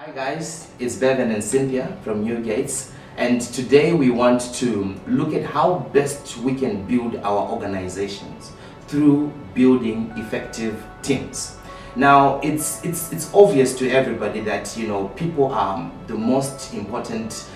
Hi guys, it's Berven and Cynthia from New Gates, and today we want to look at how best we can build our organizations through building effective teams. Now, it's obvious to everybody that people are the most important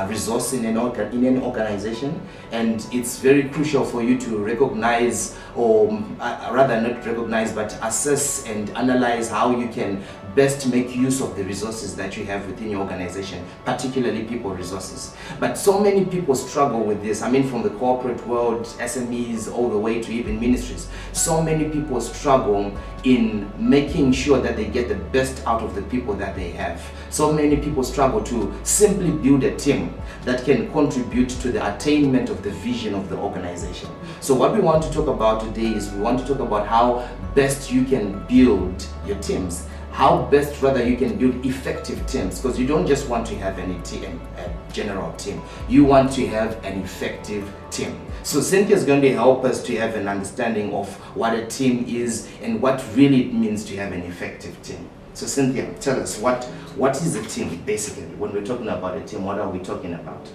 resource in an organization, and it's very crucial for you to recognize, or rather not recognize, but assess and analyze how you can best make use of the resources that you have within your organization, particularly people resources. But so many people struggle with this. I mean, from the corporate world, SMEs, all the way to even ministries. So many people struggle in making sure that they get the best out of the people that they have. So many people struggle to simply build a team that can contribute to the attainment of the vision of the organization. So what we want to talk about today is we want to talk about how best you can build your teams. How best rather you can build effective teams, because you don't just want to have any team, a general team. You want to have an effective team. So Cynthia is going to help us to have an understanding of what a team is and what really it means to have an effective team. So Cynthia, tell us what is a team basically? When we're talking about a team, what are we talking about?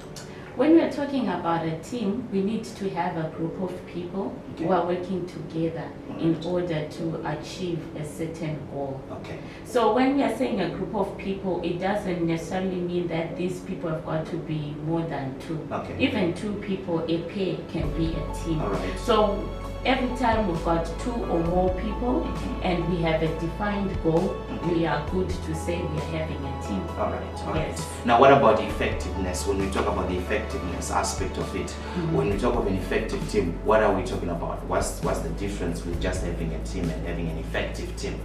When we're talking about a team, we need to have a group of people who are working together in order to achieve a certain goal. Okay. So when we are saying a group of people, it doesn't necessarily mean that these people have got to be more than two. Okay. Even two people, a pair can be a team. All right. So every time we've got two or more people and we have a defined goal, we are good to say we are having a team. All right, all Yes. right. Now, what about effectiveness? When we talk about the effectiveness aspect of it, when we talk of an effective team, what are we talking about? What's the difference with just having a team and having an effective team?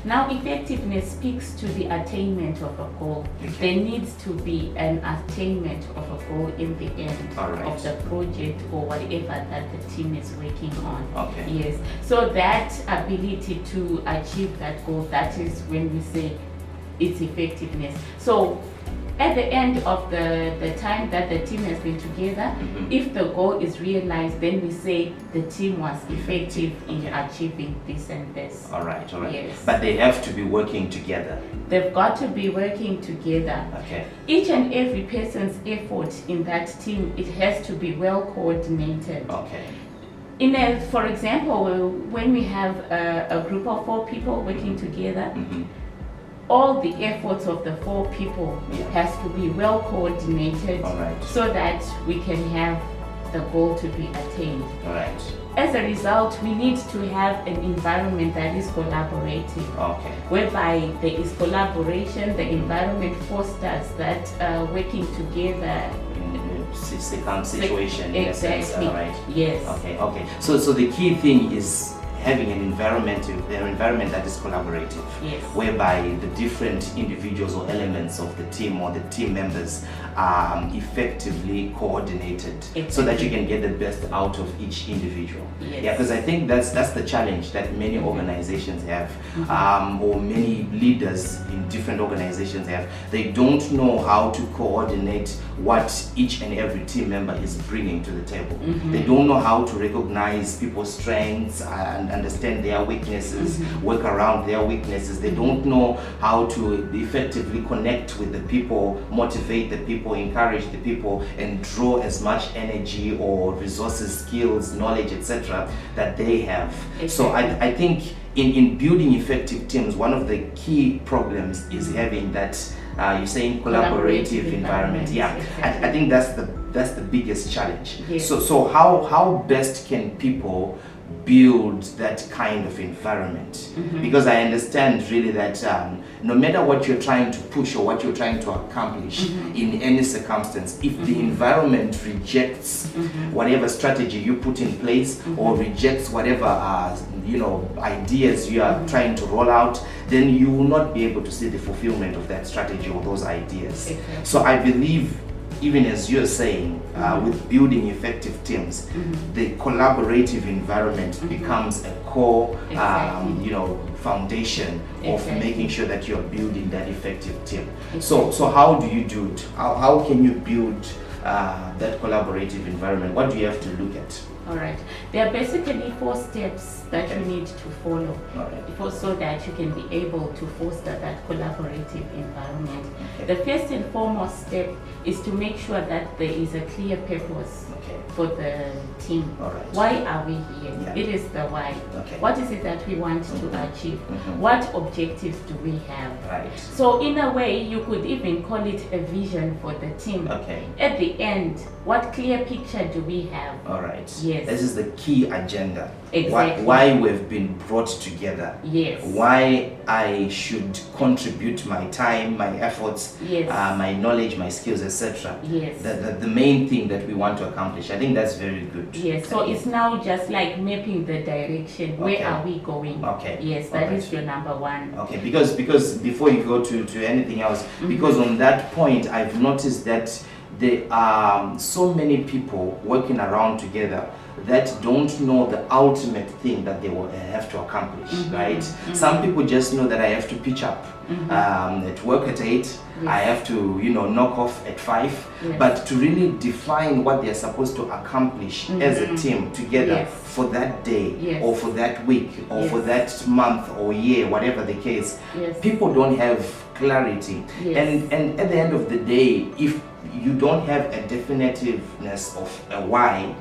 Now, effectiveness speaks to the attainment of a goal. Okay. There needs to be an attainment of a goal in the end All right. of the project or whatever that the team is working on. Okay. Yes. So that ability to achieve that goal, that is when we say it's effectiveness. So at the end of the time that the team has been together, if the goal is realized, then we say the team was effective in achieving this and this. All right, all right. Yes. But they have to be working together. They've got to be working together. Okay. Each and every person's effort in that team, it has to be well coordinated. Okay. For example, when we have a group of 4 people working together, all the efforts of the 4 people has to be well coordinated. All right. So that we can have the goal to be attained. All right. As a result, we need to have an environment that is collaborative. Okay. Whereby there is collaboration, the environment fosters that working together. Situation. Exactly. All right. Yes. Okay. Okay. So the key thing is having an environment that is collaborative, Yes. whereby the different individuals or elements of the team or the team members are effectively coordinated, so that you can get the best out of each individual. Yes. Yeah, because I think that's the challenge that many organizations have, or many leaders in different organizations have. They don't know how to coordinate what each and every team member is bringing to the table. They don't know how to recognize people's strengths and understand their weaknesses, work around their weaknesses. They don't know how to effectively connect with the people, motivate the people, encourage the people, and draw as much energy or resources, skills, knowledge, etc. that they have. Exactly. So I think in building effective teams, one of the key problems is having that you're saying collaborative environment. Yeah, exactly. I think that's the biggest challenge. Yes. So how best can people build that kind of environment? Because I understand really that no matter what you're trying to push or what you're trying to accomplish in any circumstance, if the environment rejects whatever strategy you put in place, or rejects whatever ideas you are trying to roll out, then you will not be able to see the fulfillment of that strategy or those ideas. Exactly. So I believe, even as you're saying, with building effective teams, the collaborative environment becomes a core, foundation of making sure that you're building that effective team. So how do you do it? How can you build that collaborative environment? What do you have to look at? All right. There are basically 4 steps that you need to follow so that you can be able to foster that collaborative environment. The first and foremost step is to make sure that there is a clear purpose for the team. Why are we here? Yeah. It is the why. What is it that we want to achieve? What objectives do we have? So in a way, you could even call it a vision for the team. At the end, what clear picture do we have? Yes. This is the key agenda. Exactly. Why we've been brought together. Yes. Why I should contribute my time, my efforts, my knowledge, my skills, etc. Yes. The main thing that we want to accomplish. I think that's very good. Yes. So it's now just like mapping the direction. Where are we going? Yes, that is your number 1. Because before you go to anything else, because on that point I've noticed that there are so many people working around together that don't know the ultimate thing that they will have to accomplish, right? Some people just know that I have to pitch up at work at 8, I have to, knock off at 5, but to really define what they're supposed to accomplish as a team together for that day or for that week or for that month or year, whatever the case, people don't have clarity. And at the end of the day, if you don't have a definitiveness of a why,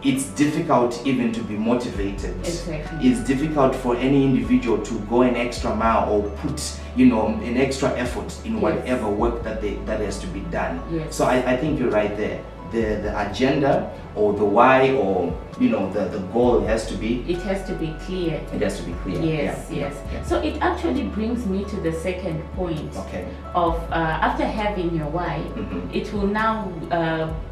it's difficult even to be motivated. It's difficult for any individual to go an extra mile or put, an extra effort in whatever work that has to be done. So I think you're right there. The agenda or the why or the goal has to be. It has to be clear. It has to be clear. Yes. So it actually brings me to the second point of after having your why, it will now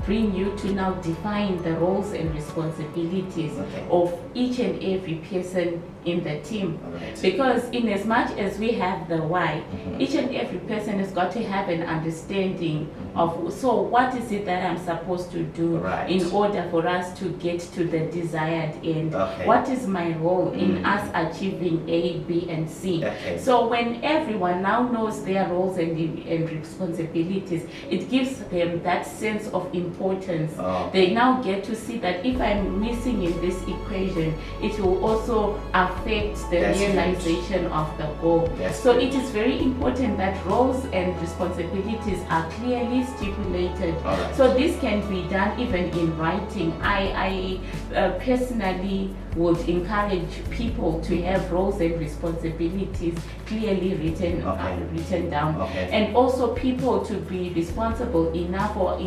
bring you to now define the roles and responsibilities of each and every person in the team. Because in as much as we have the why, each and every person has got to have an understanding of, so what is it that I'm supposed to do in order for us to get to the desired end? What is my role in us achieving A, B, and C? So when everyone now knows their roles and responsibilities, it gives them that sense of importance. They now get to see that if I'm missing in this equation, it will also affect the realization of the goal. So it is very important that roles and responsibilities are clearly stipulated. So this can be done even in writing. I personally would encourage people to have roles and responsibilities clearly written down, and also people to be responsible enough or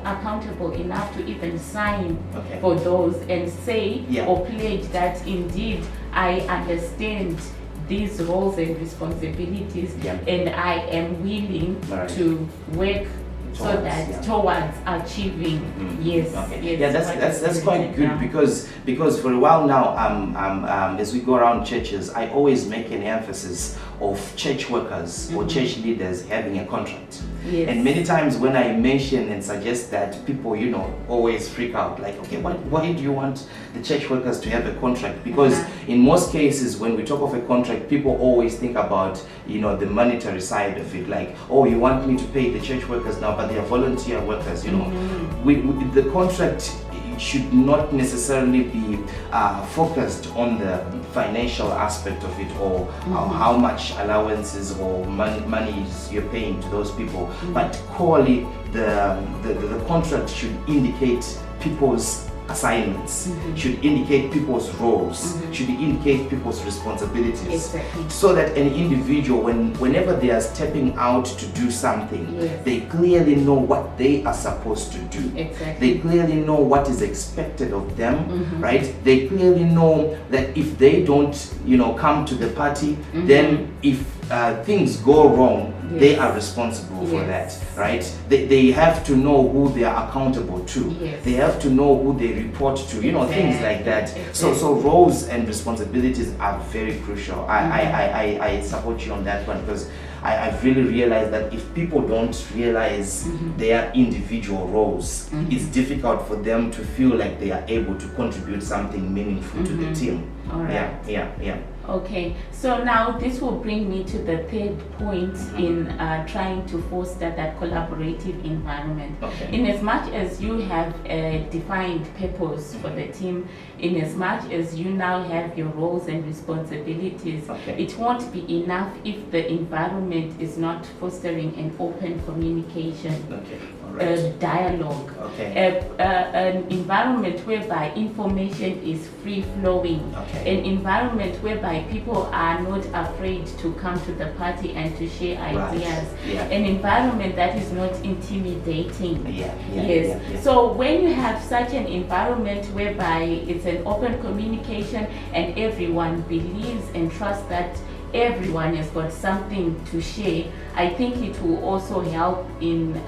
accountable enough to even sign for those and say or pledge that indeed I understand these roles and responsibilities and I am willing to work towards achieving. That's quite good because for a while now as we go around churches, I always make an emphasis of church workers or church leaders having a contract. And many times when I mention and suggest that, people always freak out, like, okay, why do you want the church workers to have a contract? Because in most cases when we talk of a contract, people always think about the monetary side of it, like, oh, you want me to pay the church workers now, but they are volunteer workers. The contract should not necessarily be focused on the financial aspect of it or how much allowances or monies you're paying to those people, but clearly the contract should indicate people's assignments, should indicate people's roles, should indicate people's responsibilities, so that an individual, whenever they are stepping out to do something, they clearly know what they are supposed to do. They clearly know what is expected of them, right? They clearly know that if they don't, come to the party, then if things go wrong, they are responsible for that, right? They have to know who they are accountable to. They have to know who they report to, things like that. So roles and responsibilities are very crucial. I support you on that one, because I've really realized that if people don't realize their individual roles, it's difficult for them to feel like they are able to contribute something meaningful to the team. Okay, so now this will bring me to the third point in in trying to foster that collaborative environment. Okay. In as much as you have a defined purpose for the team, in as much as you now have your roles and responsibilities, Okay. it won't be enough if the environment is not fostering an open communication. Okay. All right. Dialogue, Okay. an environment whereby information is free flowing, Okay. an environment whereby people are not afraid to come to the party and to share ideas, Yeah. an environment that is not intimidating. Yeah. Yes. So when you have such an environment whereby it's an open communication and everyone believes and trusts that everyone has got something to share, I think it will also help in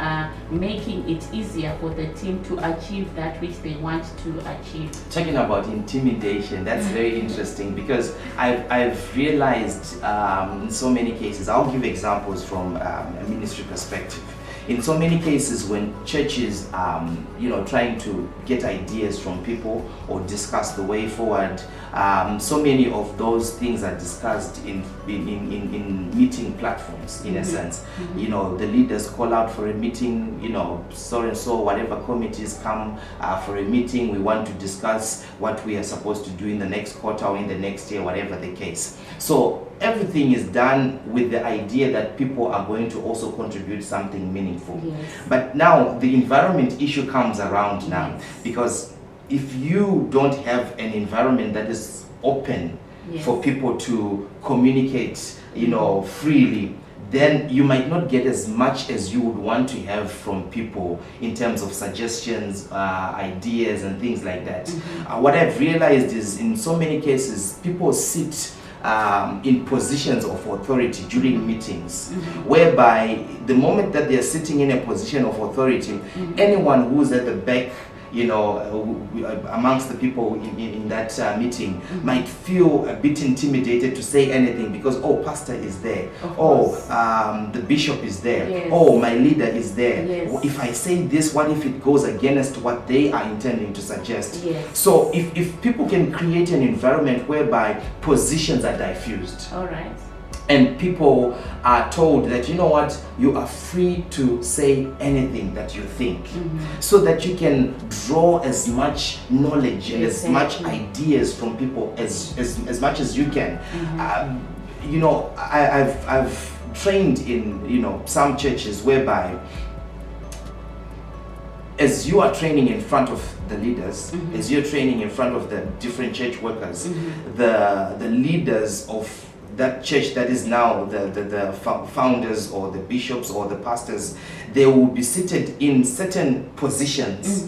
making it easier for the team to achieve that which they want to achieve. Talking about intimidation, that's very interesting, because I've realized in so many cases, I'll give examples from a ministry perspective. In so many cases, when churches, trying to get ideas from people or discuss the way forward, so many of those things are discussed in meeting platforms, in a sense. The leaders call out for a meeting, so and so, whatever committees come for a meeting, we want to discuss what we are supposed to do in the next quarter or in the next year, whatever the case. So everything is done with the idea that people are going to also contribute something meaningful. Yes. But now the environment issue comes around now, Yes. because if you don't have an environment that is open Yes. for people to communicate, freely, then you might not get as much as you would want to have from people in terms of suggestions, ideas, and things like that. What I've realized is, in so many cases, people sit in positions of authority during meetings, whereby the moment that they are sitting in a position of authority, anyone who's at the back, amongst the people in that meeting, might feel a bit intimidated to say anything, because pastor is there, the bishop is there, Yes. my leader is there. Yes. If I say this, what if it goes against what they are intending to suggest? Yes. So if people can create an environment whereby positions are diffused, All right. and people are told that, you are free to say anything that you think, so that you can draw as much knowledge and as much ideas from people as much as you can. I've trained in some churches whereby, as you are training in front of the leaders, as you're training in front of the different church workers, the leaders of that church, that is now the founders or the bishops or the pastors, they will be seated in certain positions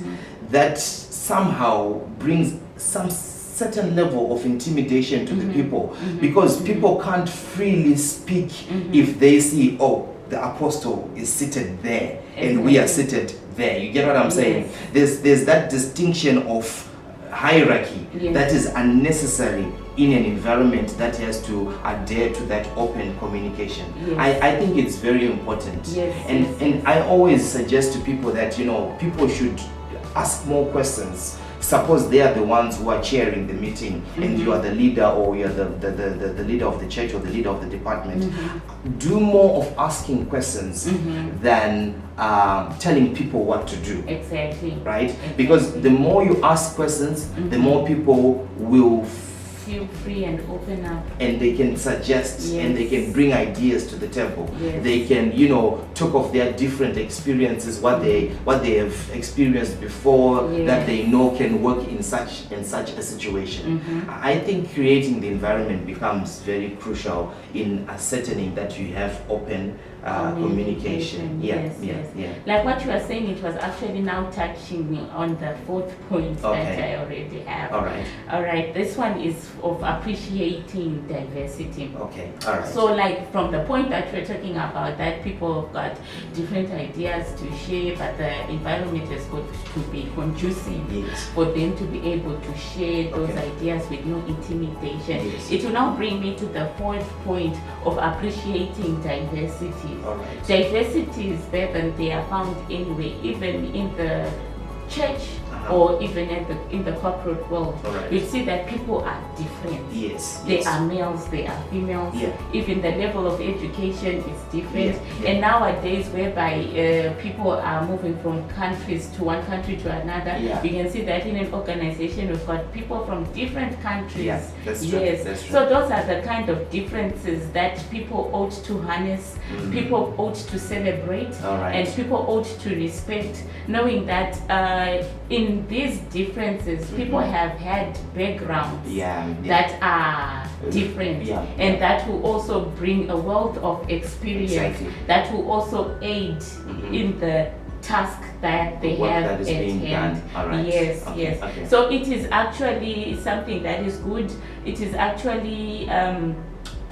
that somehow brings some certain level of intimidation to the people, because people can't freely speak if they see, the apostle is seated there and we are seated there. You get what I'm saying? There's that distinction of hierarchy that is unnecessary in an environment that has to adhere to that open communication. I think it's very important. And I always suggest to people that people should ask more questions. Suppose they are the ones who are chairing the meeting, and you are the leader, or you're the leader of the church or the leader of the department. Do more of asking questions than telling people what to do. Exactly. Right? Because the more you ask questions, the more people will feel free and open up, and they can suggest and they can bring ideas to the table. They can talk of their different experiences, what they have experienced before, that they know can work in such a situation. I think creating the environment becomes very crucial in ascertaining that you have open communication. Yes. Like what you were saying, it was actually now touching on the fourth point that I already have. All right. This one is of appreciating diversity. Okay. All right. So, like, from the point that we're talking about, that people have got different ideas to share, but the environment has got to be conducive for them to be able to share those ideas with no intimidation. It will now bring me to the fourth point of appreciating diversity. Diversity is better than they are found anyway, even in the church or even in the corporate world, Alright. you see that people are different. Yes. They are males, they are females. Yeah. Even the level of education is different. Yeah. And nowadays, whereby people are moving from countries to one country to another, Yeah. you can see that in an organization we've got people from different countries. Yeah, that's true. Yes. That's true. So those are the kind of differences that people ought to harness, people ought to celebrate, Alright. and people ought to respect, knowing that in these differences, people have had backgrounds that are different, and that will also bring a wealth of experience that will also aid in the task that they have that is at being hand. done. All right. Yes, Okay, yes. okay. So it is actually something that is good. It is actually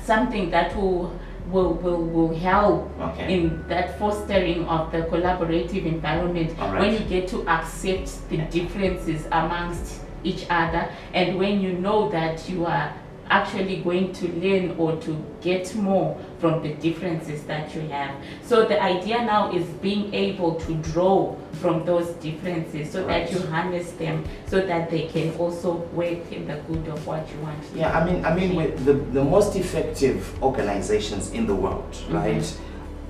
something that will help in that fostering of the collaborative environment. All right. When you get to accept the differences amongst each other, and when you know that you are actually going to learn or to get more from the differences that you have. So the idea now is being able to draw from those differences so that you harness them so that they can also work in the good of what you want to do. I mean with the most effective organizations in the world, right,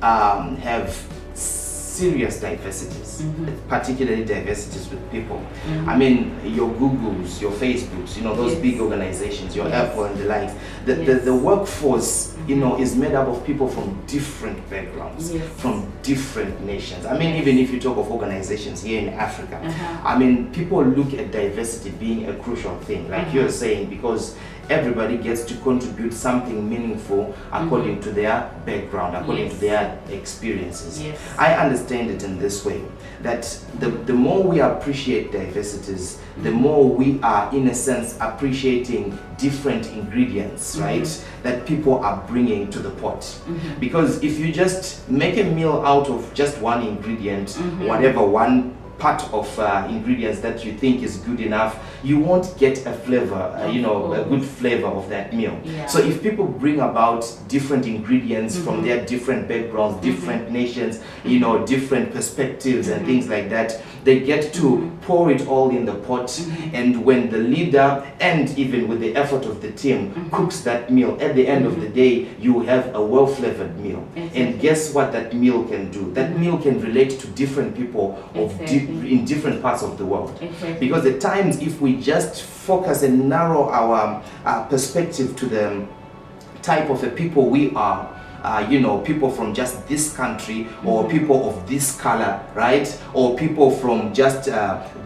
have serious diversities, particularly diversities with people. I mean, your Googles, your Facebooks, you know, those big organizations, your Apple and the likes. The workforce, you know, is made up of people from different backgrounds, from different nations. I mean, even if you talk of organizations here in Africa, I mean, people look at diversity being a crucial thing, like you're saying, because everybody gets to contribute something meaningful according to their background, according to their experiences. I understand it in this way, that the more we appreciate diversities, the more we are, in a sense, appreciating different ingredients, right, that people are bringing to the pot. Because if you just make a meal out of just one ingredient, whatever one part of ingredients that you think is good enough, you won't get a flavor, you know, a good flavor of that meal. So if people bring about different ingredients from their different backgrounds, different nations, you know, different perspectives and things like that, they get to pour it all in the pot, and when the leader, and even with the effort of the team, cooks that meal, at the end of the day, you have a well-flavored meal. And guess what that meal can do? That meal can relate to different people of in different parts of the world. Because at times, if we just focus and narrow our perspective to the type of a people we are, you know, people from just this country, or people of this color, right, or people from just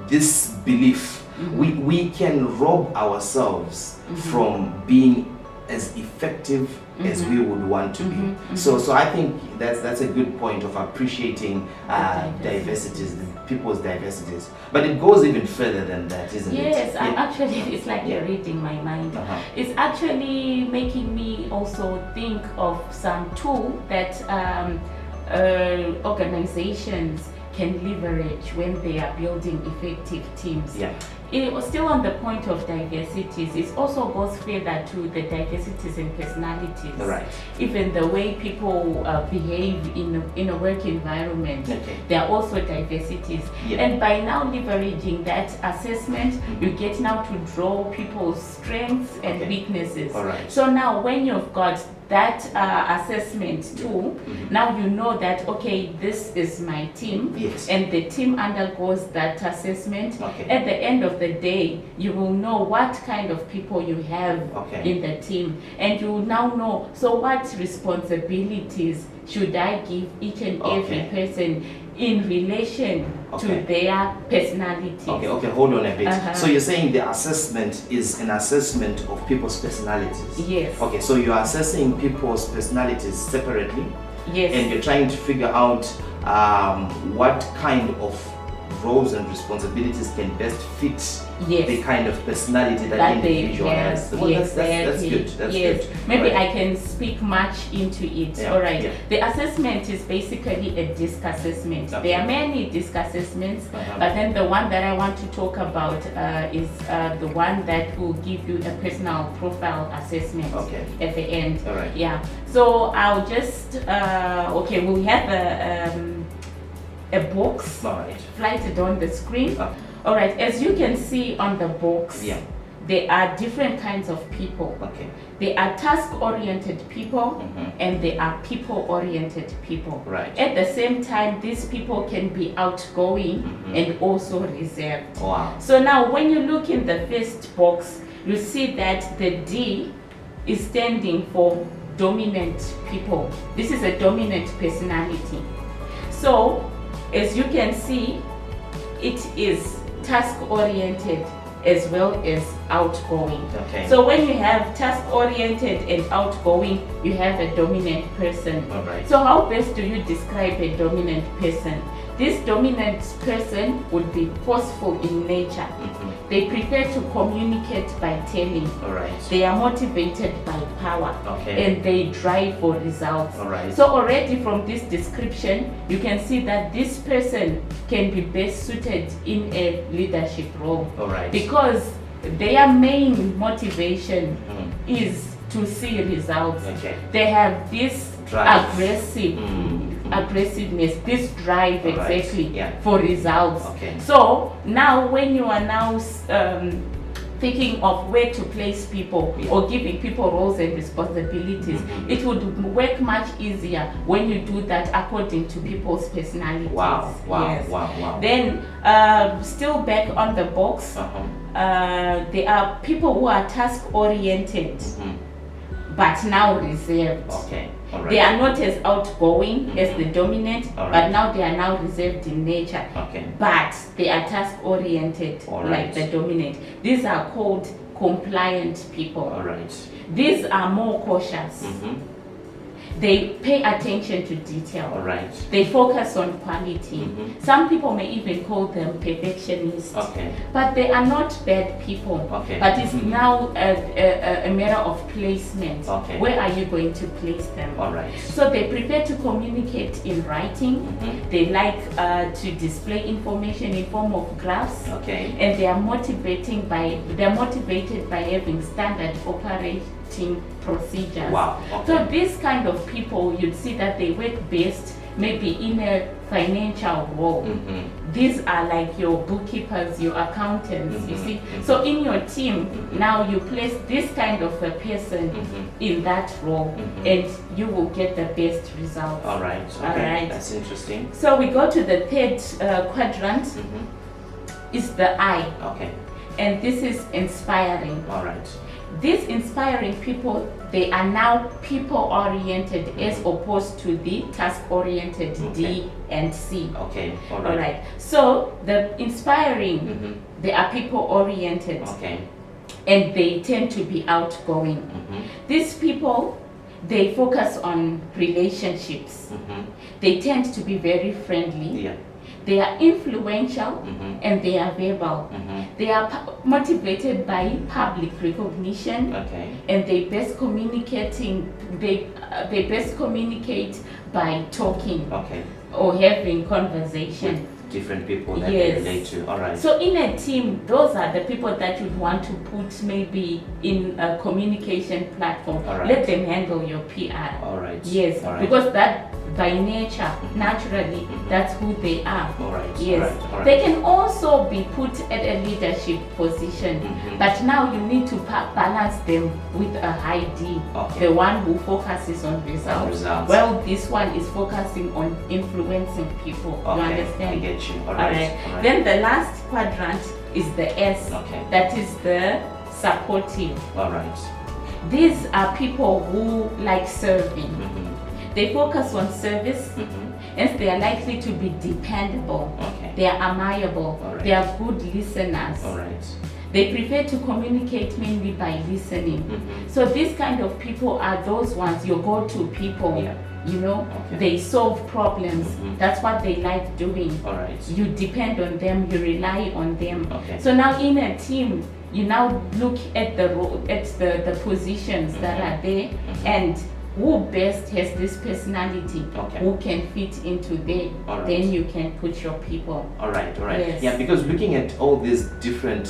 this belief, we can rob ourselves from being as effective as we would want to be. So I think that's a good point of appreciating diversities, people's diversities. But it goes even further than that, isn't it? Yes, I'm actually, it's like you're reading my mind. It's actually making me also think of some tool that organizations can leverage when they are building effective teams. It was still on the point of diversities. It also goes further to the diversities in personalities. Even the way people behave in a work environment, there are also diversities. And by now leveraging that assessment, you get now to draw people's strengths and weaknesses. So now when you've got that assessment tool, now you know that, okay, this is my team, and the team undergoes that assessment. At the end of the day, you will know what kind of people you have in the team, and you will now know, so what responsibilities should I give each and every person in relation to their personalities. Okay, hold on a bit. So you're saying the assessment is an assessment of people's personalities? Yes. Okay, so you're assessing people's personalities separately? Yes. And you're trying to figure out what kind of roles and responsibilities can best fit the kind of personality that individual has. Well, that's good. That's good. Maybe I can speak much into it. Alright. The assessment is basically a DISC assessment. There are many DISC assessments, but then the one that I want to talk about is the one that will give you a personal profile assessment at the end. Yeah. So I'll just we'll have a box flighted on the screen. All right, as you can see on the box, Yeah. there are different kinds of people. Okay. There are task-oriented people Mhm. and there are people-oriented people. Right. At the same time, these people can be outgoing Mhm. and also reserved. Wow. So now when you look in the first box, you see that the D is standing for dominant people. This is a dominant personality. So as you can see, it is task-oriented as well as outgoing. Okay. So when you have task-oriented and outgoing, you have a dominant person. All right. So how best do you describe a dominant person? This dominant person would be forceful in nature. Mhm. They prefer to communicate by telling. All right. They are motivated by power. Okay. And they drive for results. All right. So already from this description, you can see that this person can be best suited in a leadership role. All right. Because their main motivation Mhm. is to see results. Okay. They have this Drive. aggressiveness, this drive All right. exactly Yeah. for results. Okay. So now when you are now thinking of where to place people Yeah. or giving people roles and responsibilities, Mhm. it would work much easier when you do that according to people's personalities. Wow. Wow. Yes. Wow. Wow. Then still back on the box, Uh-huh. there are people who are task oriented Mhm. but now reserved. Okay. All right. They are not as outgoing as Mhm. the dominant, All right. but now they are now reserved in nature. Okay. But they are task oriented All like right. the dominant. These are called compliant people. All right. These are more cautious. Mhm. They pay attention to detail. All right. They focus on quality. Mhm. Some people may even call them perfectionists. Okay. But they are not bad people. Okay. But it's Mhm. now a matter of placement. Okay. Where are you going to place them? All right. So they prefer to communicate in writing. Mhm. They like to display information in form of graphs. Okay. And they are motivated by having standard operating procedures. Wow. So Okay. this kind of people, you'd see that they work best maybe in a financial role. Mhm. These are like your bookkeepers, your accountants, you Mhm, see. mhm. So in your team, Mhm. now you place this kind of a person Mhm. in that role Mhm. and you will get the best results. All right. Okay. All right. That's interesting. So we go to the third quadrant, Mhm. is the I, Okay. and this is inspiring. All right. These inspiring people, they are now people-oriented as opposed to the task-oriented Okay. D and C. Okay. All All right. right. So the inspiring, Mhm. they are people-oriented Okay. and they tend to be outgoing. Mhm. These people, they focus on relationships. Mhm. They tend to be very friendly. Yeah. They are influential Mhm. and they are verbal. Mhm. They are motivated by public recognition Okay. and they best best communicate by talking Okay. or having conversation. With different people that Yes. they relate to. All right. So in a team, those are the people that you'd want to put maybe in a communication platform. All right. Let them handle your PR. All right. Yes, All right. because that by nature, Mhm. naturally, Mhm. that's who they are. All right. Yes, All right. All right. they can also be put at a leadership position, Mhm. but now you need to balance them with a high D, Okay. the one who focuses on results. Results. Well, this one is focusing on influencing people. Okay. You I understand? get you. All All right. right. All right. Then the last quadrant is the S. Okay. That is the supportive. All right. These are people who like serving. Mhm. They focus on service, Mhm. and they are likely to be dependable. Okay. They are amiable. All right. They are good listeners. All right. They prefer to communicate mainly by listening. Mhm. So these kind of people are those ones, your go-to people. Yeah. You know, Okay. they solve problems. Mhm. That's what they like doing. All right. You depend on them, you rely on them. Okay. So now in a team, you now look at the positions that Mhm. are there Mhm. and who best has this personality, Okay. who can fit into there, All right. then you can put your people. All right. Yes. Yeah, because looking at all these different,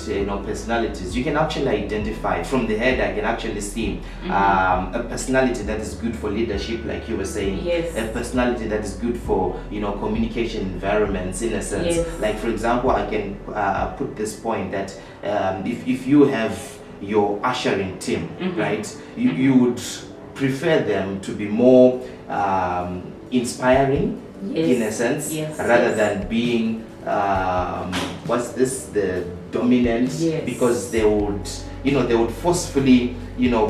personalities, you can actually identify from the head. I can actually see a personality that is good for leadership, like you were saying. Yes. A personality that is good for, communication environments, in a sense. Yes. Like, for example, I can put this point that if you have your ushering team, right, you would prefer them to be more inspiring, Yes. in a sense, Yes, rather yes. than being the dominant, Yes. because they would forcefully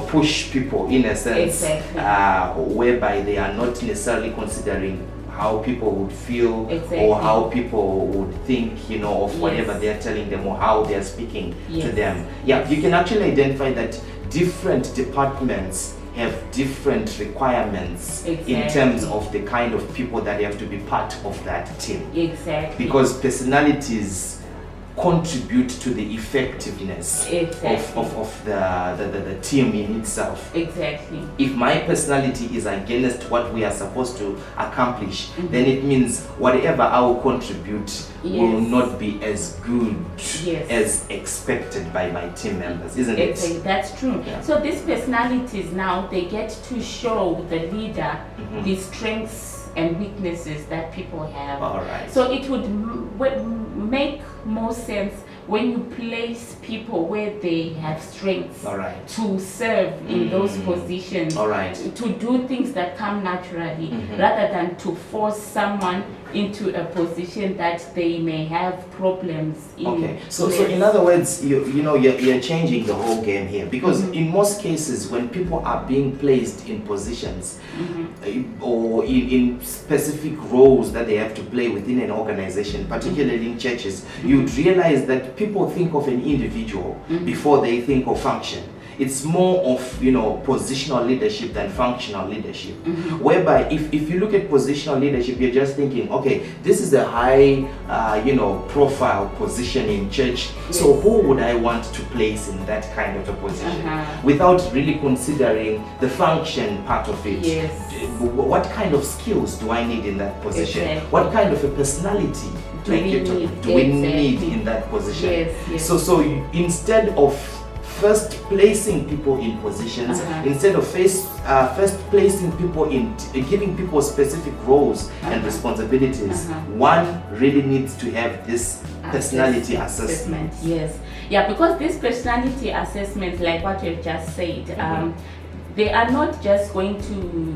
push people, in a sense, Exactly. whereby they are not necessarily considering how people would feel, Exactly. or how people would think, of whatever Yes. they're telling them, or how they're speaking to Yes. them. Yeah, you can actually identify that different departments have different requirements in Exactly. terms of the kind of people that have to be part of that team, Exactly. because personalities contribute to the effectiveness Exactly. of the team in itself. Exactly. If my personality is against what we are supposed to accomplish, then it means whatever I will contribute will Yes. not be as good Yes. as expected by my team members, isn't Exactly. it? That's true. Yeah. So these personalities now, they get to show the leader the strengths and weaknesses that people have. All right. So it would make more sense when you place people where they have strengths All right. to serve in those positions, All right. to do things that come naturally, rather than to force someone into a position that they may have problems in. Okay, so place. in other words, you're changing the whole game here, because in most cases, when people are being placed in positions or in specific roles that they have to play within an organization, particularly in churches, you'd realize that people think of an individual before they think of function. It's more of positional leadership than functional leadership, whereby if you look at positional leadership, you're just thinking, okay, this is a high profile position in church, so who would I want to place in that kind of a position, without really considering the function part of it. Yes. What kind of skills do I need in that position? Exactly. What kind of a personality Do we need? need in that position? Yes, yes. So instead of first placing people in positions, instead of first placing people in giving people specific roles and responsibilities, one really needs to have this personality assessment. Yes. Yeah, because this personality assessment, like what you've just said, they are not just going to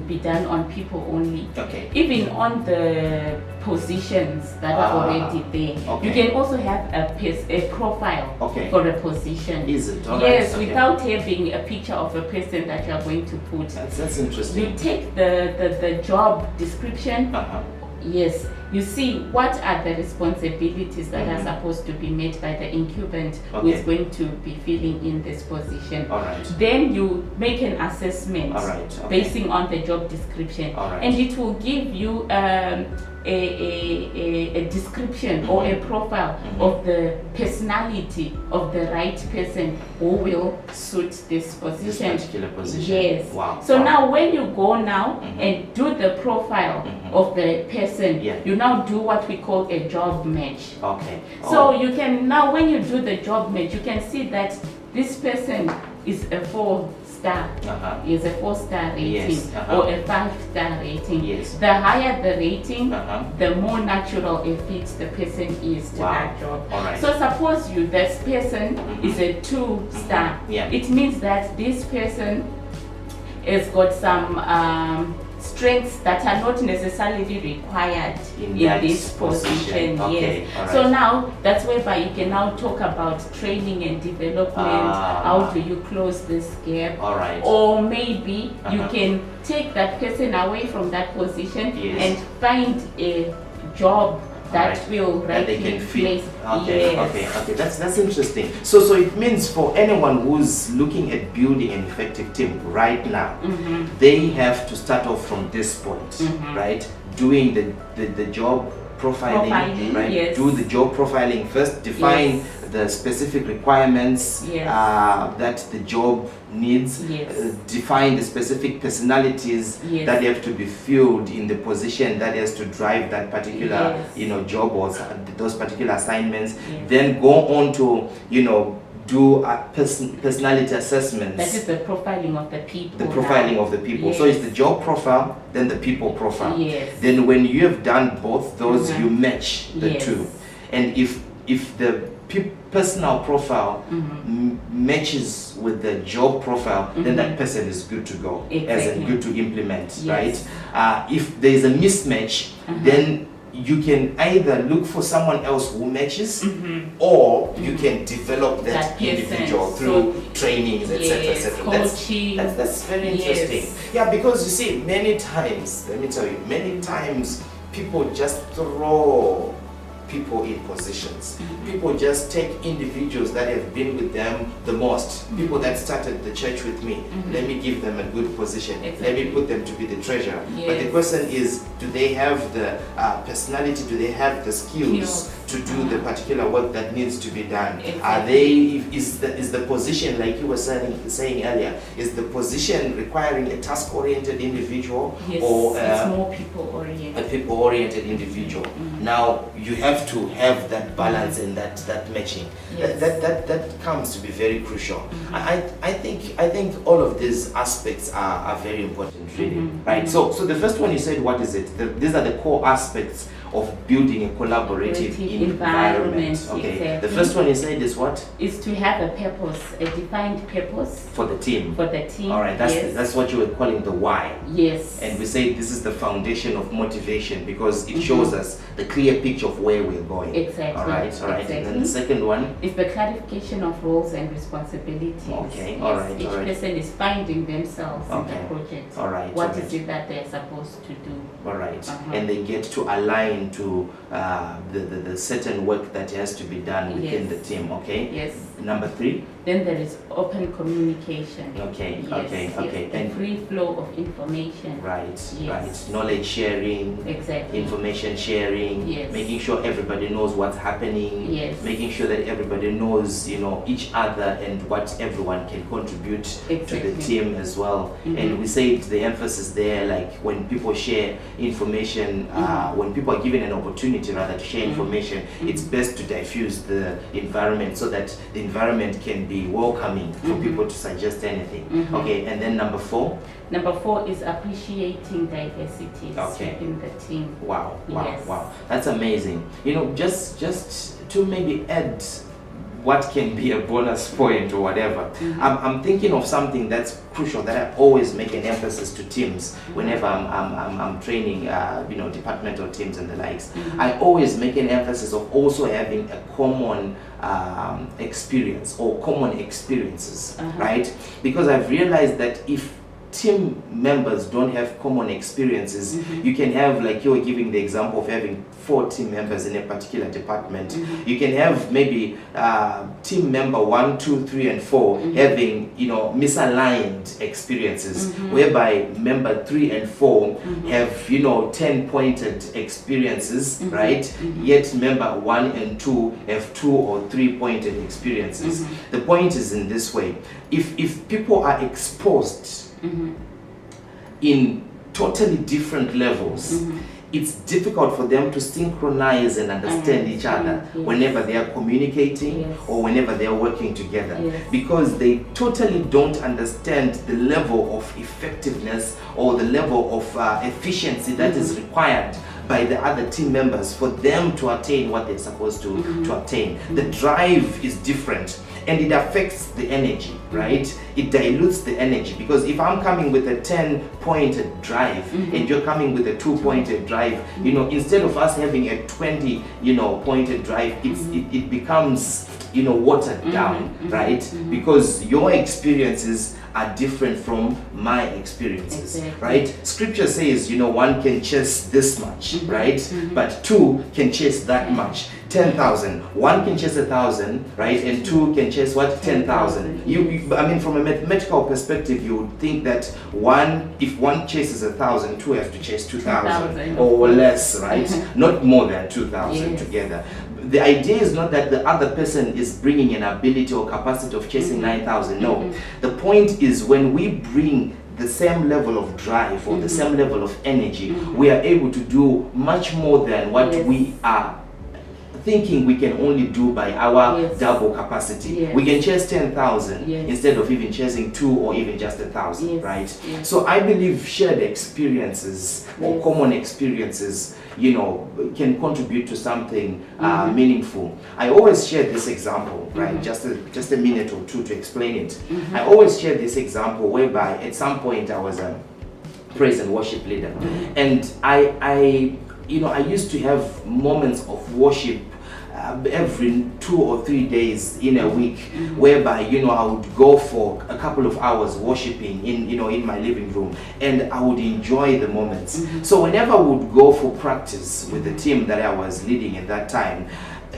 be done on people only. Okay. Even on the positions that are already there. Okay. You can also have a profile for a position. Is it? All yes, right. Okay. without having a picture of a person that you are going to put. That's interesting. You take the job description. Yes, you see what are the responsibilities that are supposed to be met by the incumbent who is going to be filling in this position. All right. Then you make an assessment basing on the job description, and it will give you a description or a profile of the personality of the right person who will suit this position. This particular position. Yes. Wow. So now when you go now and do the profile of the person, you now do what we call a job match. Okay. So you can now, when you do the job match, you can see that this person is a 4-star, is a 4-star rating, or a 5-star rating. Yes. The higher the rating, the more natural a fit the person is to that job. So suppose this person is a 2-star. It means that this person has got some strengths that are not necessarily required in this position. Yes. So now that's whereby you can now talk about training and development. How do you close this gap? Or maybe you can take that person away from that position and find a job that will rightly place. Okay. That's interesting. So it means for anyone who's looking at building an effective team right now, they have to start off from this point, right? Doing the job profiling, right? Yes. Do the job profiling first, define the specific requirements Yes. that the job needs, Yes. define the specific personalities Yes. that have to be filled in the position that has to drive that particular Yes. job or those particular assignments. Yes. Then go on to do a personality assessments. That is the profiling of the people. The profiling of the people. So Yes. it's the job profile, then the people profile. Yes. Then when you have done both those, you match the Yes. two. And if the personal profile matches with the job profile, then that person is good to go, as in Exactly. good to implement, Yes. right? If there is a mismatch, then you can either look for someone else who matches, or you can develop that That person. individual through trainings, etc., Yes, etc. coaching. That's very interesting. Yes. Yeah, because you see, many times, let me tell you, many times people just throw people in positions. People just take individuals that have been with them the most, people that started the church with me. Let me give them a good position. Exactly. Let me put them to be the treasurer. But the Yes. question is, do they have the personality? Do they have the skills to do the particular work that needs to be done? Are they? Is the position, like you were saying earlier, is the position requiring a task-oriented individual, Yes, or it's more people-oriented. a people-oriented individual? Now you have to have that balance and that matching. Yes. That comes to be very crucial. I think all of these aspects are very important, really. Right. So the first one you said, what is it? These are the core aspects of building a collaborative environment. Okay. Exactly. The first one you said is what? Is to have a purpose, a defined purpose For the team. for the team. All right. That's what you were calling the why. Yes. And we say this is the foundation of motivation because it shows us the clear picture of where we're going. Exactly. All right. Exactly. And then the second one. It's the clarification of roles and responsibilities. Okay, Yes. all right, Each all right. person is finding themselves in Okay, the project. all right, What all is right. it that they're supposed to do? All right. Uh-huh. And they get to align to the certain work that has to be done within Yes. the team. Okay. Yes. Number 3. Then there is open communication. Okay. Yes, Okay. yes. Okay. A And free flow of information. right. Yes. Right. Knowledge sharing. Exactly. Information sharing. Yes. Making sure everybody knows what's happening. Yes. Making sure that everybody knows, each other and what everyone can contribute to the Exactly. team as well. And we say the emphasis there, like when people share information, when people are given an opportunity rather to share information, it's best to diffuse the environment so that the environment can be welcoming for people to suggest anything. Okay, and then number 4. Number 4 is appreciating diversities Okay. within the team. Wow, Yes. that's amazing. Just to maybe add what can be a bonus point or whatever. I'm thinking of something that's crucial that I always make an emphasis to teams whenever I'm training, departmental teams and the likes. I always make an emphasis of also having a common experience or common experiences, right? Because I've realized that if team members don't have common experiences, you can have, like you were giving the example of having 4 team members in a particular department. You can have maybe team member 1, 2, 3, and 4 having misaligned experiences, whereby member 3 and 4 have 10-pointed experiences, right? Yet member 1 and 2 have 2 or 3-pointed experiences. The point is in this way: if people are exposed in totally different levels, it's difficult for them to synchronize and understand each other whenever they are communicating or whenever they are working together, because they totally don't understand the level of effectiveness or the level of efficiency that is required by the other team members for them to attain what they're supposed to attain. The drive is different and it affects the energy, right? It dilutes the energy, because if I'm coming with a 10-pointed drive and you're coming with a 2-pointed drive, instead of us having a 20, pointed drive, it becomes, watered down, right? Because your experiences are different from my experiences, right? Scripture says, 1 can chase this much, right? But 2 can chase that much. 10,000. 1 can chase 1,000, right? And 2 can chase what? 10,000. From a mathematical perspective, you would think that if 1 chases 1,000, 2 have to chase 2,000 or less, right? Not more than 2,000 together. the idea is not that the other person is bringing an ability or capacity of chasing 9,000. No, the point is when we bring the same level of drive or the same level of energy, we are able to do much more than what we are thinking we can only do by our double capacity. We can chase 10,000 instead of even chasing 2 or even just 1,000, right? So I believe shared experiences or common experiences, you know, can contribute to something meaningful. I always share this example, right? Just a minute or two to explain it. I always share this example whereby at some point I was a praise and worship leader, and I used to have moments of worship every 2 or 3 days in a week, whereby I would go for a couple of hours worshiping in my living room, and I would enjoy the moments. So whenever I would go for practice with the team that I was leading at that time,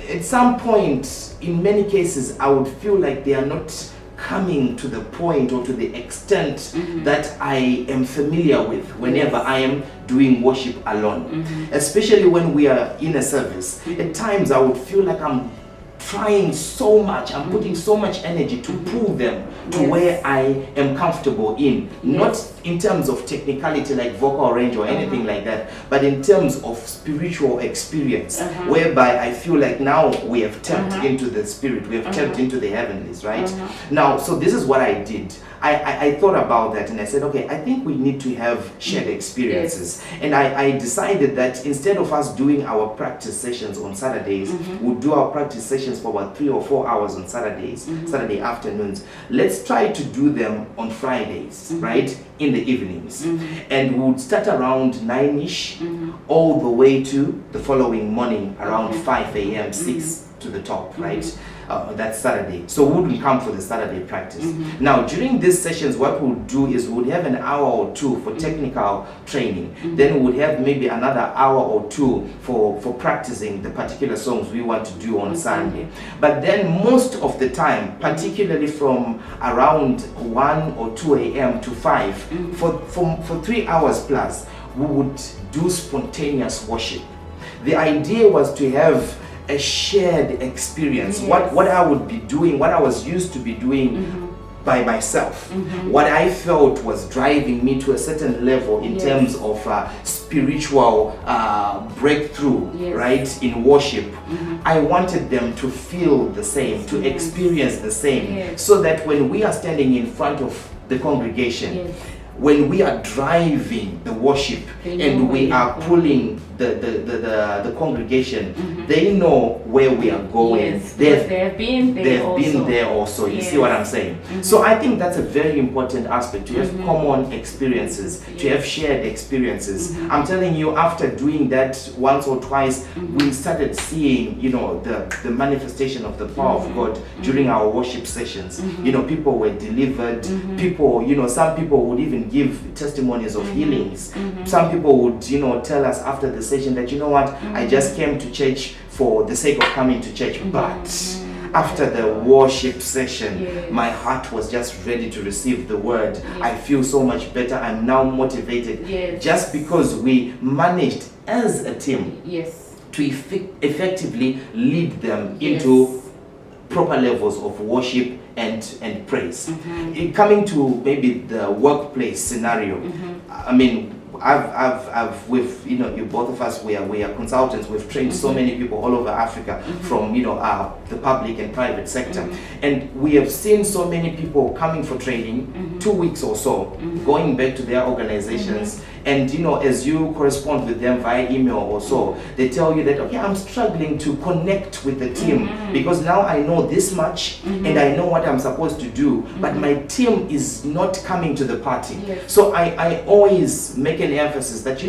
at some point, in many cases, I would feel like they are not coming to the point or to the extent that I am familiar with whenever I am doing worship alone. Especially when we are in a service. At times I would feel like I'm trying so much, I'm putting so much energy to pull them to where I am comfortable in. Not in terms of technicality like vocal range or anything like that, but in terms of spiritual experience, whereby I feel like now we have tapped into the spirit, we have tapped into the heavenlies, right? Now, so this is what I did. I thought about that and I said, okay, I think we need to have shared experiences. And I decided that instead of us doing our practice sessions on Saturdays, we'll do our practice sessions for about 3 or 4 hours on Saturdays, Saturday afternoons. Let's try to do them on Fridays, right? In the evenings. And we would start around 9ish all the way to the following morning around 5 a.m., 6 to the top, right? That's Saturday. So we wouldn't come for the Saturday practice. Now, during these sessions, what we would do is we would have an hour or two for technical training. Then we would have maybe another hour or two for practicing the particular songs we want to do on Sunday. But then most of the time, particularly from around 1 or 2 a.m. to 5, for 3 hours plus, we would do spontaneous worship. The idea was to have a shared experience. What I would be doing, what I was used to be doing by myself, what I felt was driving me to a certain level in terms of spiritual breakthrough, right, in worship. I wanted them to feel the same, to experience the same, so that when we are standing in front of the congregation, when we are driving the worship and we are pulling the congregation, they know where we are going. They've been there also. You see what I'm saying? So I think that's a very important aspect, to have common experiences, to have shared experiences. I'm telling you, after doing that once or twice, we started seeing, the manifestation of the power of God during our worship sessions. People were delivered. People, some people would even give testimonies of healings. Some people would, tell us after the session that, I just came to church for the sake of coming to church, but after the worship session, my heart was just ready to receive the word. I feel so much better. I'm now motivated, just because we managed as a team to effectively lead them into proper levels of worship and praise. Coming to maybe the workplace scenario, I mean, we've, you both of us, we are consultants. We've trained so many people all over Africa from, the public and private sector. And we have seen so many people coming for training, 2 weeks or so, going back to their organizations. And, as you correspond with them via email or so, they tell you that, okay, I'm struggling to connect with the team because now I know this much and I know what I'm supposed to do, but my team is not coming to the party. So I always make an emphasis that,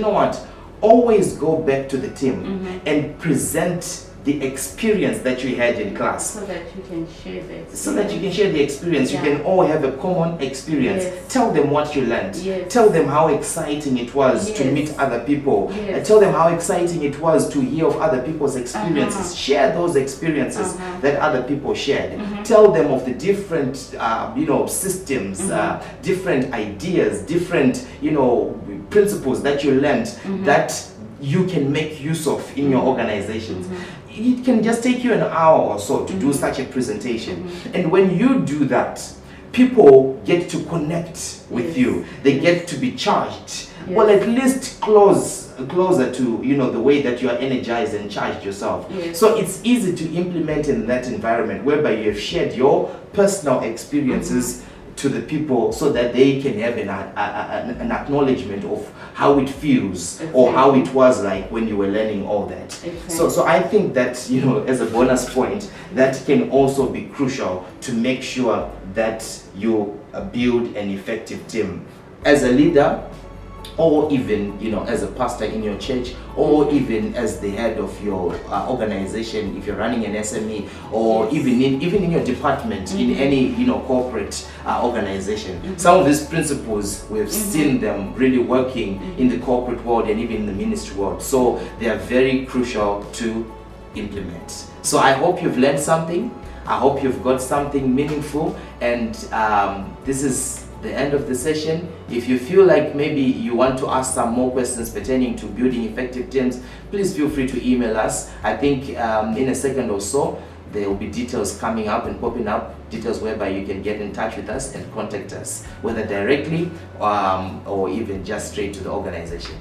always go back to the team and present the experience that you had in class, so that you can share that. So that you can share the experience. You can all have a common experience. Tell them what you learned. Tell them how exciting it was to meet other people. Tell them how exciting it was to hear of other people's experiences. Share those experiences that other people shared. Tell them of the different systems, different ideas, different principles that you learned that you can make use of in your organizations. it can just take you an hour or so to do such a presentation. And when you do that, people get to connect with you. They get to be charged. Well, at least closer to, you know, the way that you are energized and charged yourself. So it's easy to implement in that environment whereby you have shared your personal experiences to the people, so that they can have an acknowledgement of how it feels or how it was like when you were learning all that. So I think that, you know, as a bonus point, that can also be crucial to make sure that you build an effective team. As a leader, or even, you know, as a pastor in your church, or even as the head of your organization, if you're running an SME, or even in your department, in any, you know, corporate organization. Some of these principles, we've seen them really working in the corporate world and even in the ministry world. So they are very crucial to implement. So I hope you've learned something. I hope you've got something meaningful, and this is the end of the session. If you feel like maybe you want to ask some more questions pertaining to building effective teams, please feel free to email us. I think in a second or so, there will be details coming up and popping up, details whereby you can get in touch with us and contact us, whether directly or even just straight to the organization.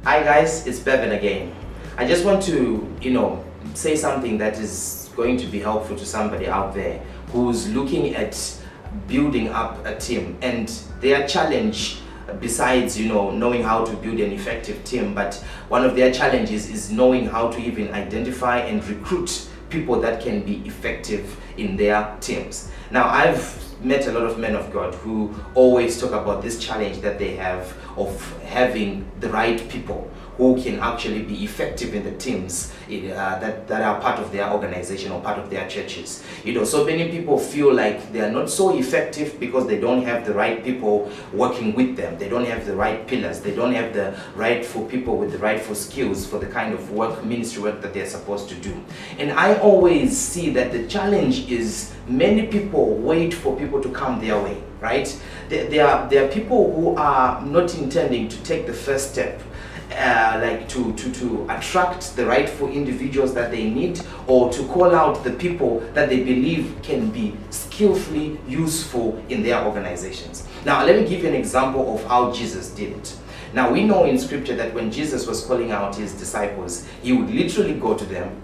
Hi guys, it's Berven again. I just want to, you know, say something that is going to be helpful to somebody out there who's looking at building up a team, and their challenge, besides, you know, knowing how to build an effective team, but one of their challenges is knowing how to even identify and recruit people that can be effective in their teams. Now, I've met a lot of men of God who always talk about this challenge that they have of having the right people who can actually be effective in the teams that are part of their organization or part of their churches. You know, so many people feel like they are not so effective because they don't have the right people working with them. They don't have the right pillars. They don't have the rightful people with the rightful skills for the kind of work, ministry work that they're supposed to do. And I always see that the challenge is many people wait for people to come their way, right? There are people who are not intending to take the first step, like to attract the rightful individuals that they need, or to call out the people that they believe can be skillfully useful in their organizations. Now, let me give you an example of how Jesus did it. Now, we know in scripture that when Jesus was calling out his disciples, he would literally go to them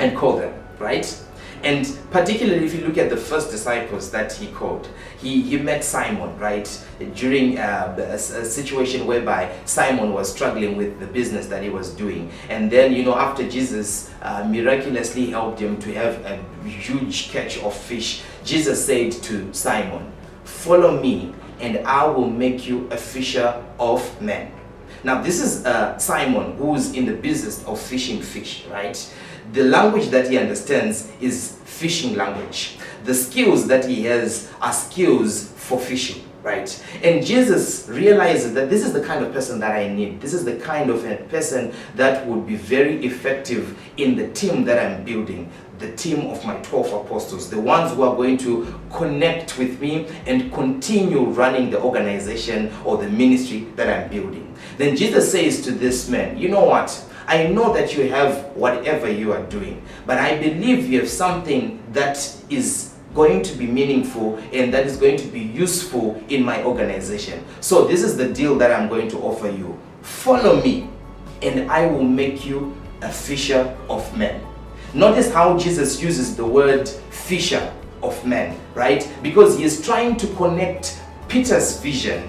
and call them, right? And particularly if you look at the first disciples that he called, he met Simon, right? During a situation whereby Simon was struggling with the business that he was doing. And then, you know, after Jesus miraculously helped him to have a huge catch of fish, Jesus said to Simon, "Follow me and I will make you a fisher of men." Now, this is Simon, who's in the business of fishing fish, right? The language that he understands is fishing language. The skills that he has are skills for fishing, right? And Jesus realizes that this is the kind of person that I need. This is the kind of a person that would be very effective in the team that I'm building. The team of my 12 apostles, the ones who are going to connect with me and continue running the organization or the ministry that I'm building. Then Jesus says to this man, "You know what? I know that you have whatever you are doing, but I believe you have something that is going to be meaningful and that is going to be useful in my organization. So this is the deal that I'm going to offer you. Follow me and I will make you a fisher of men." Notice how Jesus uses the word fisher of men, right? Because he is trying to connect Peter's vision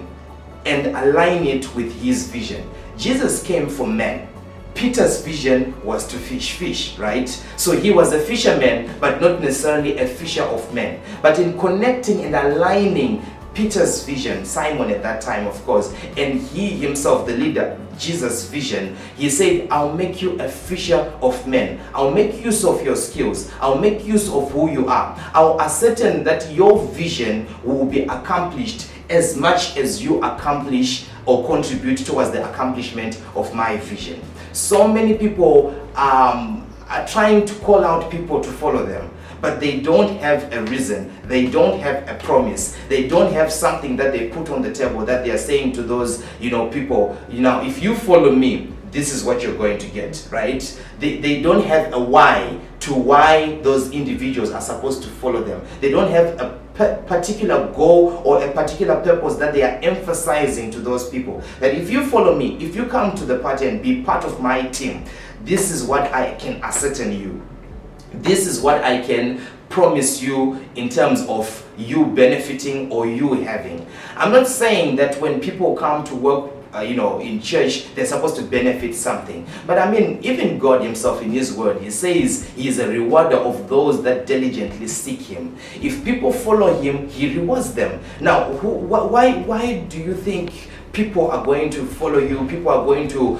and align it with his vision. Jesus came for men. Peter's vision was to fish, right? So he was a fisherman, but not necessarily a fisher of men. But in connecting and aligning Peter's vision, Simon at that time, of course, and he himself, the leader, Jesus' vision, he said, "I'll make you a fisher of men. I'll make use of your skills. I'll make use of who you are. I'll ascertain that your vision will be accomplished as much as you accomplish or contribute towards the accomplishment of my vision." So many people are trying to call out people to follow them. but they don't have a reason, they don't have a promise, they don't have something that they put on the table that they are saying to those, people, if you follow me, this is what you're going to get, right? They don't have a why to why those individuals are supposed to follow them. They don't have a particular goal or a particular purpose that they are emphasizing to those people. That if you follow me, if you come to the party and be part of my team, this is what I can ascertain you. This is what I can promise you in terms of you benefiting or you having. I'm not saying that when people come to work in church, they're supposed to benefit something. But I mean, even God himself in his word, he says he is a rewarder of those that diligently seek him. If people follow him, he rewards them. Now, why do you think people are going to follow you, people are going to,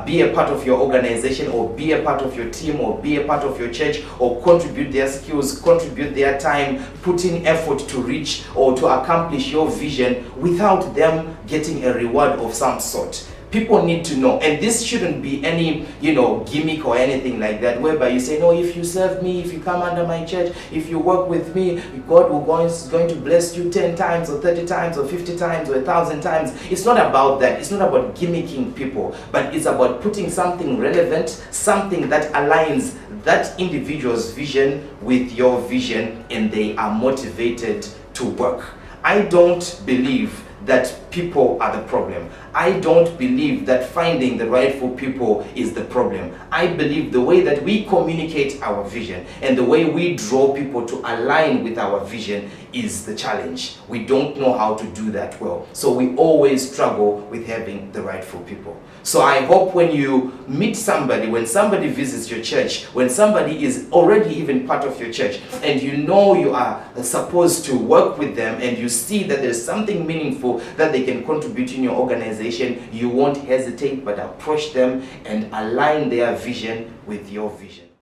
be a part of your organization or be a part of your team or be a part of your church or contribute their skills, contribute their time, put in effort to reach or to accomplish your vision without them getting a reward of some sort? People need to know, and this shouldn't be any, gimmick or anything like that, whereby you say, no, if you serve me, if you come under my church, if you work with me, God is going to bless you 10 times or 30 times or 50 times or 1,000 times. It's not about that. It's not about gimmicking people, but it's about putting something relevant, something that aligns that individual's vision with your vision, and they are motivated to work. I don't believe that people are the problem. I don't believe that finding the rightful people is the problem. I believe the way that we communicate our vision and the way we draw people to align with our vision is the challenge. We don't know how to do that well. So we always struggle with having the rightful people. So I hope when you meet somebody, when somebody visits your church, when somebody is already even part of your church, and you are supposed to work with them, and you see that there's something meaningful that they can contribute in your organization, you won't hesitate but approach them and align their vision with your vision.